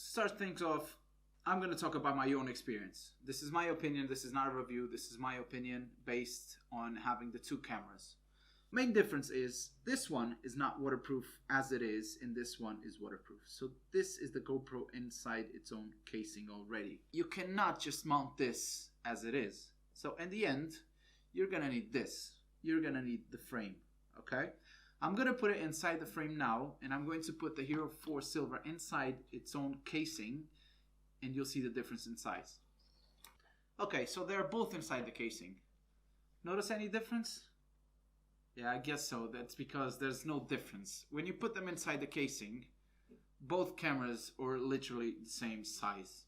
start things off, I'm going to talk about my own experience. This is my opinion. This is not a review. This is my opinion based on having the two cameras. Main difference is this one is not waterproof as it is, and this one is waterproof. So this is the GoPro inside its own casing already. You cannot just mount this as it is. So in the end, you're going to need this. You're going to need the frame, okay? I'm going to put it inside the frame now, and I'm going to put the Hero 4 Silver inside its own casing, and you'll see the difference in size. Okay, so they're both inside the casing. Notice any difference? Yeah, I guess so. That's because there's no difference. When you put them inside the casing, both cameras are literally the same size.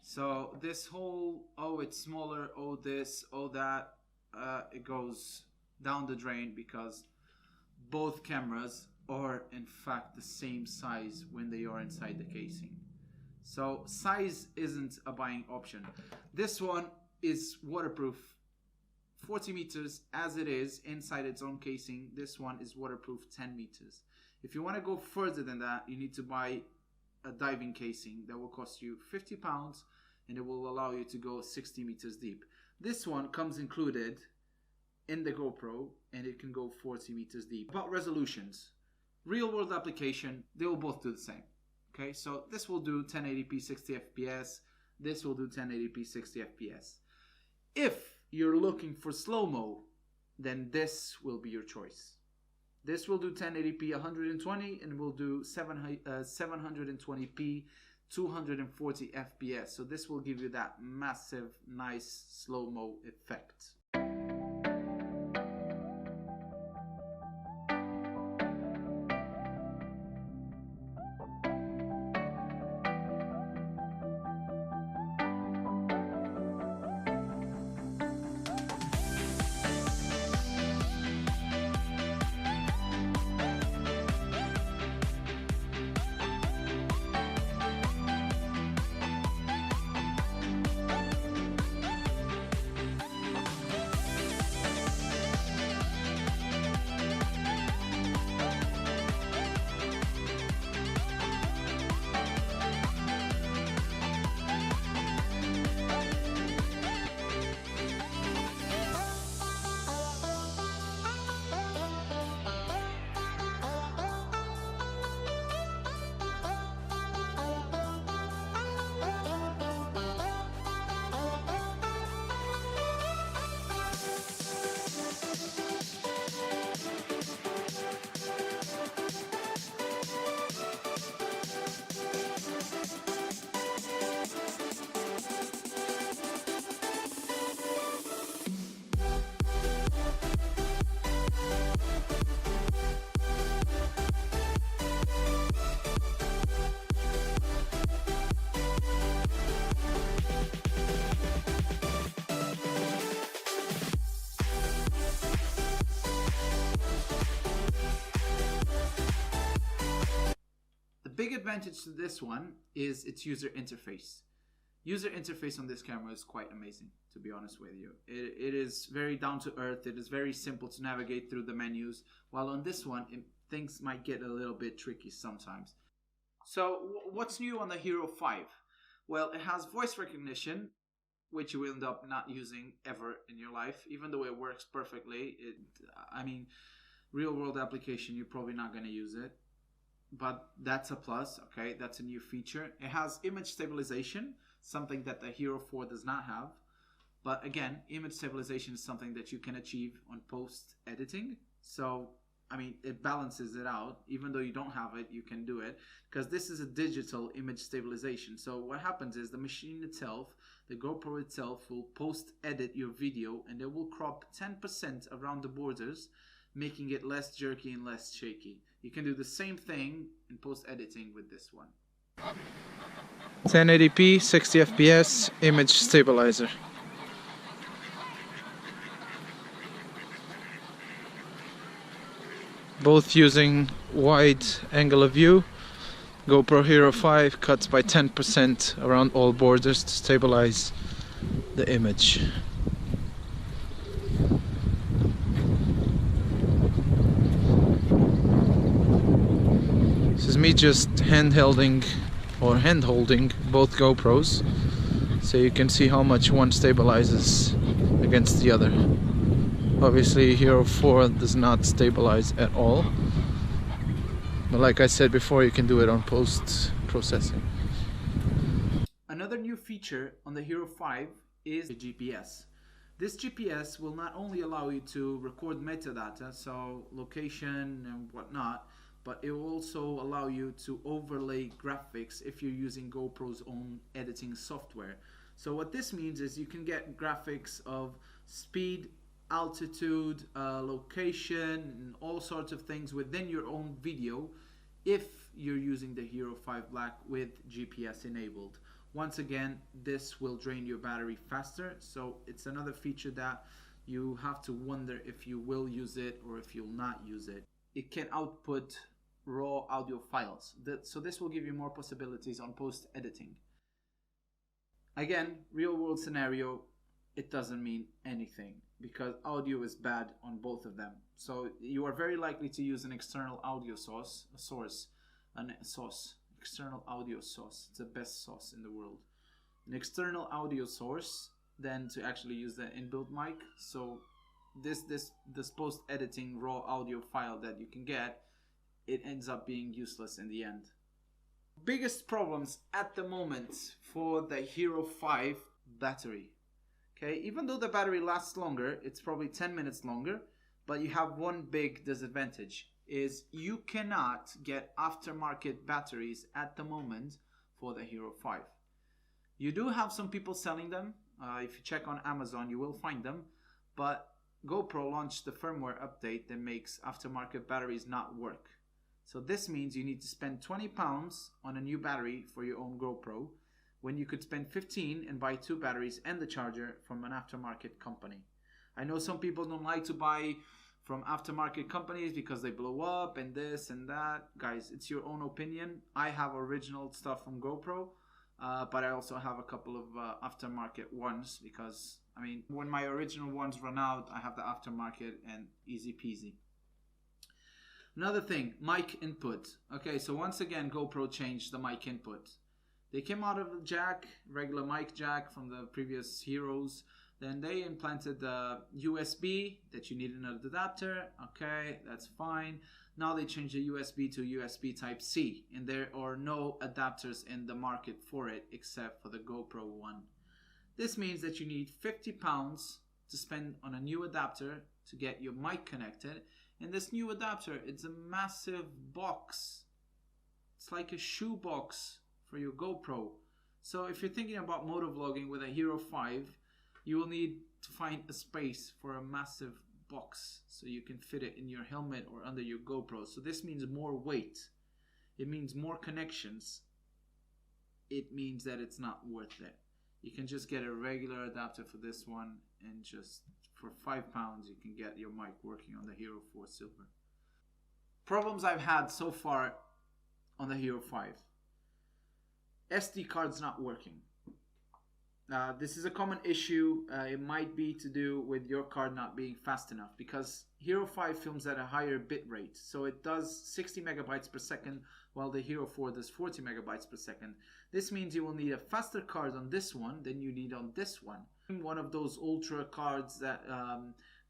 So this whole, oh, it's smaller, oh this, oh that, it goes down the drain because both cameras are in fact the same size when they are inside the casing. So size isn't a buying option. This one is waterproof 40 meters as it is inside its own casing. This one is waterproof 10 meters. If you want to go further than that, you need to buy a diving casing that will cost you 50 pounds and it will allow you to go 60 meters deep. This one comes included in the GoPro and it can go 40 meters deep. About resolutions, real world application, they will both do the same. Okay, so this will do 1080p 60 fps, this will do 1080p 60 fps. If you're looking for slow-mo, then this will be your choice. This will do 1080p 120 and will do 720p 240 fps. So this will give you that massive, nice slow-mo effect. Big advantage to this one is its user interface. User interface on this camera is quite amazing, to be honest with you. It is very down to earth. It is very simple to navigate through the menus, while on this one things might get a little bit tricky sometimes. So what's new on the Hero 5? Well, it has voice recognition, which you will end up not using ever in your life, even though it works perfectly. I mean, real world application, you're probably not going to use it. But that's a plus, okay? That's a new feature. It has image stabilization, something that the Hero 4 does not have. But again, image stabilization is something that you can achieve on post-editing. So, I mean, it balances it out. Even though you don't have it, you can do it. Because this is a digital image stabilization. So what happens is the machine itself, the GoPro itself, will post-edit your video and it will crop 10% around the borders, making it less jerky and less shaky. You can do the same thing in post-editing with this one. 1080p, 60 fps, image stabilizer. Both using wide angle of view. GoPro Hero 5 cuts by 10% around all borders to stabilize the image. This is me just handhelding or hand holding both GoPros, so you can see how much one stabilizes against the other. Obviously Hero 4 does not stabilize at all, but like I said before, you can do it on post processing. Another new feature on the Hero 5 is the GPS. This GPS will not only allow you to record metadata, so location and whatnot, but it will also allow you to overlay graphics if you're using GoPro's own editing software. So what this means is you can get graphics of speed, altitude, location, and all sorts of things within your own video if you're using the Hero 5 Black with GPS enabled. Once again, this will drain your battery faster, so it's another feature that you have to wonder if you will use it or if you'll not use it. It can output raw audio files, so this will give you more possibilities on post editing. Again, real world scenario, it doesn't mean anything because audio is bad on both of them. So you are very likely to use an external audio external audio source. It's the best sauce in the world. An external audio source than to actually use the inbuilt mic. So this post editing raw audio file that you can get, it ends up being useless in the end. Biggest problems at the moment for the Hero 5 battery. Okay, even though the battery lasts longer, it's probably 10 minutes longer, but you have one big disadvantage, is you cannot get aftermarket batteries at the moment for the Hero 5. You do have some people selling them. If you check on Amazon, you will find them, but GoPro launched the firmware update that makes aftermarket batteries not work. So this means you need to spend £20 on a new battery for your own GoPro, when you could spend 15 and buy 2 batteries and the charger from an aftermarket company. I know some people don't like to buy from aftermarket companies because they blow up and this and that. Guys, it's your own opinion. I have original stuff from GoPro, but I also have a couple of aftermarket ones because, I mean, when my original ones run out, I have the aftermarket and easy peasy. Another thing, mic input. Okay, so once again, GoPro changed the mic input. They came out of the jack, regular mic jack from the previous Heroes. Then they implanted the USB that you need an adapter. Okay, that's fine. Now they changed the USB to USB Type C, and there are no adapters in the market for it except for the GoPro one. This means that you need £50 to spend on a new adapter to get your mic connected. And this new adapter, it's a massive box. It's like a shoe box for your GoPro. So if you're thinking about motovlogging with a Hero 5, you will need to find a space for a massive box so you can fit it in your helmet or under your GoPro. So this means more weight. It means more connections. It means that it's not worth it. You can just get a regular adapter for this one, and just for £5 you can get your mic working on the Hero 4 Silver. Problems I've had so far on the Hero 5. SD card's not working. This is a common issue. It might be to do with your card not being fast enough, because Hero 5 films at a higher bit rate. So it does 60 megabytes per second while the Hero 4 does 40 megabytes per second. This means you will need a faster card on this one than you need on this one. One of those ultra cards that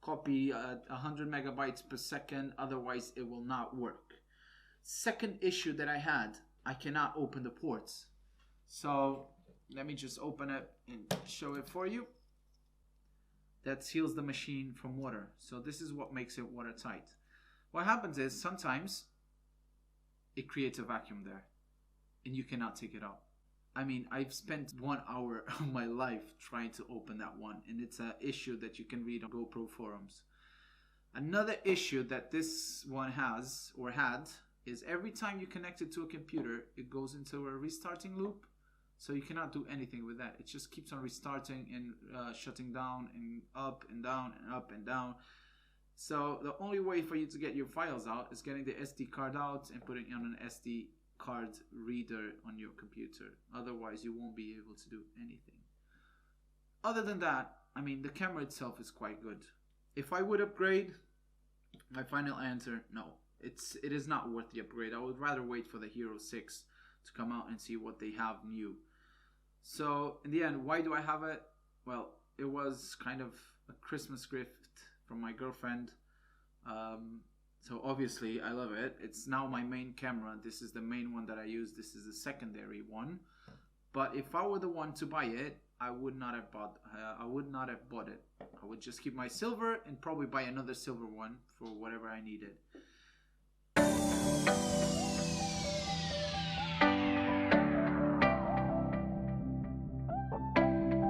copy 100 megabytes per second, otherwise it will not work. Second issue that I had, I cannot open the ports. So let me just open it and show it for you. That seals the machine from water. So this is what makes it watertight. What happens is sometimes it creates a vacuum there and you cannot take it out. I mean, I've spent 1 hour of my life trying to open that one, and it's an issue that you can read on GoPro forums. Another issue that this one has or had is every time you connect it to a computer, it goes into a restarting loop. So you cannot do anything with that. It just keeps on restarting and shutting down and up and down and up and down. So the only way for you to get your files out is getting the SD card out and putting it on an SD card reader on your computer. Otherwise, you won't be able to do anything. Other than that, I mean, the camera itself is quite good. If I would upgrade, my final answer, no. It is not worth the upgrade. I would rather wait for the Hero 6 to come out and see what they have new. So in the end, why do I have it? Well, it was kind of a Christmas gift from my girlfriend. So obviously I love it. It's now my main camera. This is the main one that I use. This is the secondary one. But if I were the one to buy it, I would not have bought it. I would just keep my silver and probably buy another silver one for whatever I needed.